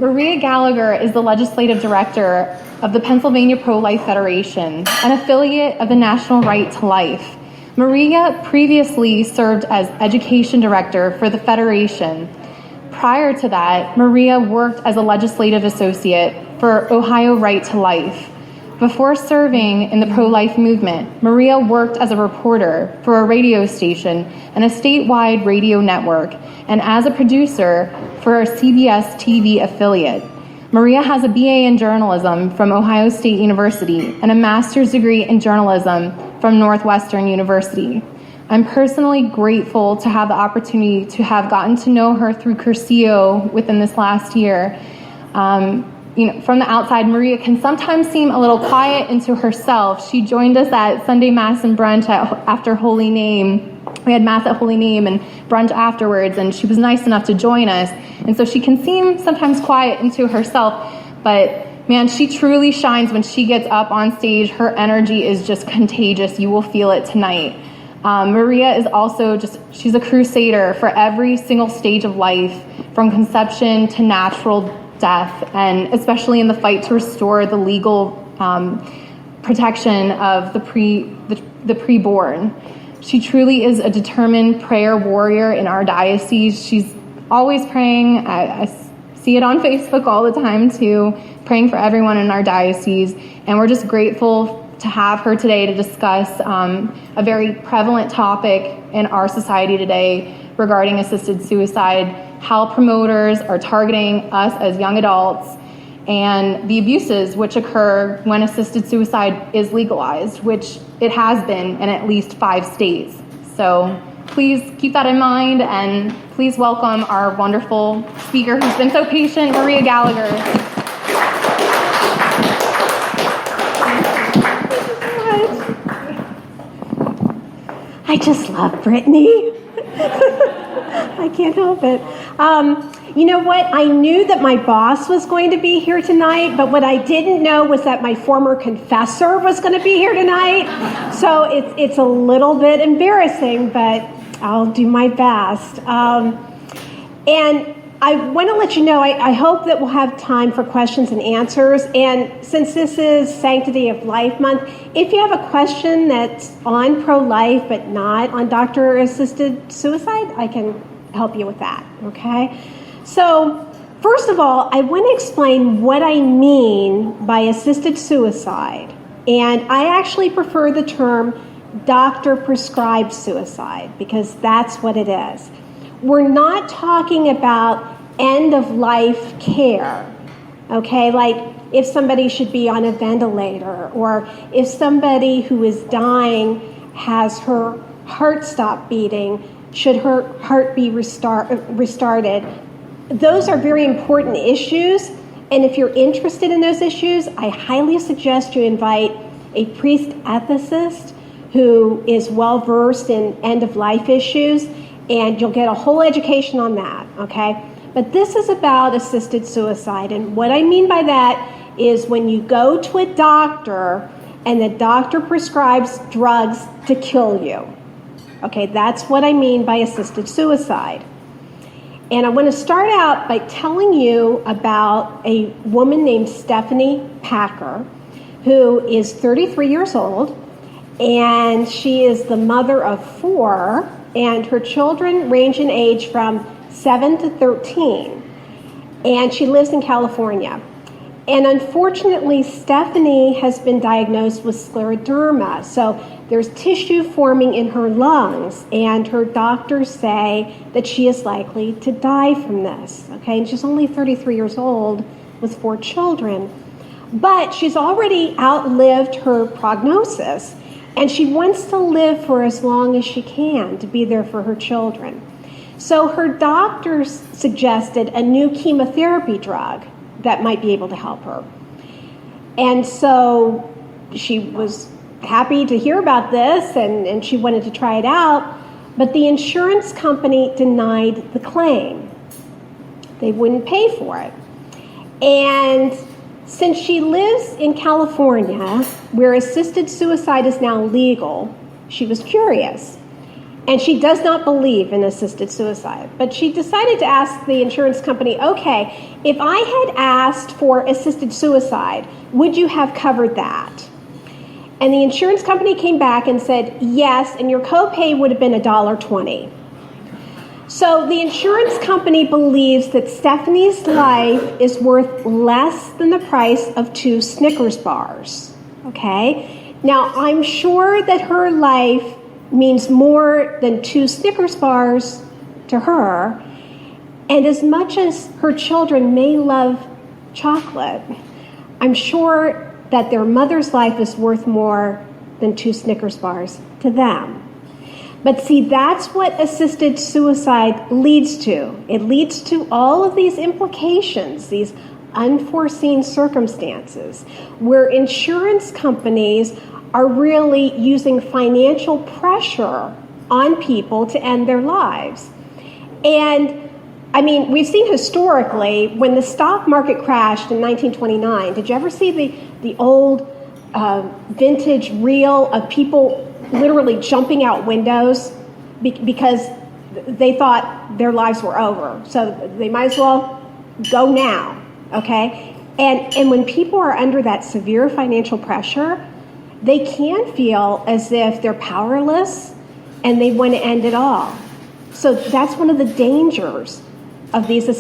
Maria Gallagher is the legislative director of the Pennsylvania Pro-Life Federation, an affiliate of the National Right to Life. Maria previously served as education director for the Federation. Prior to that, Maria worked as a legislative associate for Ohio Right to Life. Before serving in the pro-life movement, Maria worked as a reporter for a radio station and a statewide radio network, and as a producer for a CBS TV affiliate. Maria has a BA in journalism from Ohio State University and a master's degree in journalism from Northwestern University. I'm personally grateful to have the opportunity to have gotten to know her through Curcio within this last year. From the outside, Maria can sometimes seem a little quiet into herself. She joined us at Sunday Mass and brunch after Holy Name. We had Mass at Holy Name and brunch afterwards, and she was nice enough to join us. And so she can seem sometimes quiet into herself, but man, she truly shines when she gets up on stage. Her energy is just contagious. You will feel it tonight. Maria is also she's a crusader for every single stage of life, from conception to natural death, and especially in the fight to restore the legal protection of the preborn. She truly is a determined prayer warrior in our diocese. She's always praying. I see it on Facebook all the time too, praying for everyone in our diocese, and we're just grateful to have her today to discuss a very prevalent topic in our society today regarding assisted suicide, how promoters are targeting us as young adults, and the abuses which occur when assisted suicide is legalized, which it has been in at least 5 states. So please keep that in mind, and please welcome our wonderful speaker who's been so patient, Maria Gallagher. I just love Brittany. I can't help it. You know what? I knew that my boss was going to be here tonight, but what I didn't know was that my former confessor was going to be here tonight. So it's a little bit embarrassing, but I'll do my best. And I want to let you know, I hope that we'll have time for questions and answers. And since this is Sanctity of Life Month, if you have a question that's on pro-life but not on doctor-assisted suicide, I can help you with that, okay? So, first of all, I want to explain what I mean by assisted suicide. And I actually prefer the term doctor-prescribed suicide because that's what it is. We're not talking about end-of-life care, okay? Like if somebody should be on a ventilator, or if somebody who is dying has her heart stop beating, should her heart be restarted? Those are very important issues, and if you're interested in those issues, I highly suggest you invite a priest ethicist who is well-versed in end-of-life issues, and you'll get a whole education on that, okay? But this is about assisted suicide, and what I mean by that is when you go to a doctor and the doctor prescribes drugs to kill you. Okay, that's what I mean by assisted suicide. And I want to start out by telling you about a woman named Stephanie Packer, who is 33 years old, and she is the mother of 4, and her children range in age from 7 to 13, and she lives in California. And unfortunately, Stephanie has been diagnosed with scleroderma, so there's tissue forming in her lungs, and her doctors say that she is likely to die from this, okay? And she's only 33 years old with 4 children. But she's already outlived her prognosis, and she wants to live for as long as she can to be there for her children. So her doctors suggested a new chemotherapy drug that might be able to help her. And so she was happy to hear about this, and she wanted to try it out, but the insurance company denied the claim. They wouldn't pay for it. And since she lives in California, where assisted suicide is now legal, she was curious. And she does not believe in assisted suicide. But she decided to ask the insurance company, okay, if I had asked for assisted suicide, would you have covered that? And the insurance company came back and said, yes, and your copay would have been $1.20. So the insurance company believes that Stephanie's life is worth less than the price of 2 Snickers bars, okay? Now, I'm sure that her life means more than 2 Snickers bars to her, and as much as her children may love chocolate, I'm sure that their mother's life is worth more than 2 Snickers bars to them. But see, that's what assisted suicide leads to. It leads to all of these implications, these unforeseen circumstances, where insurance companies are really using financial pressure on people to end their lives. And I mean, we've seen historically, when the stock market crashed in 1929, did you ever see the old vintage reel of people literally jumping out windows because they thought their lives were over? So they might as well go now, okay? And when people are under that severe financial pressure, they can feel as if they're powerless and they want to end it all. So that's one of the dangers of these assisted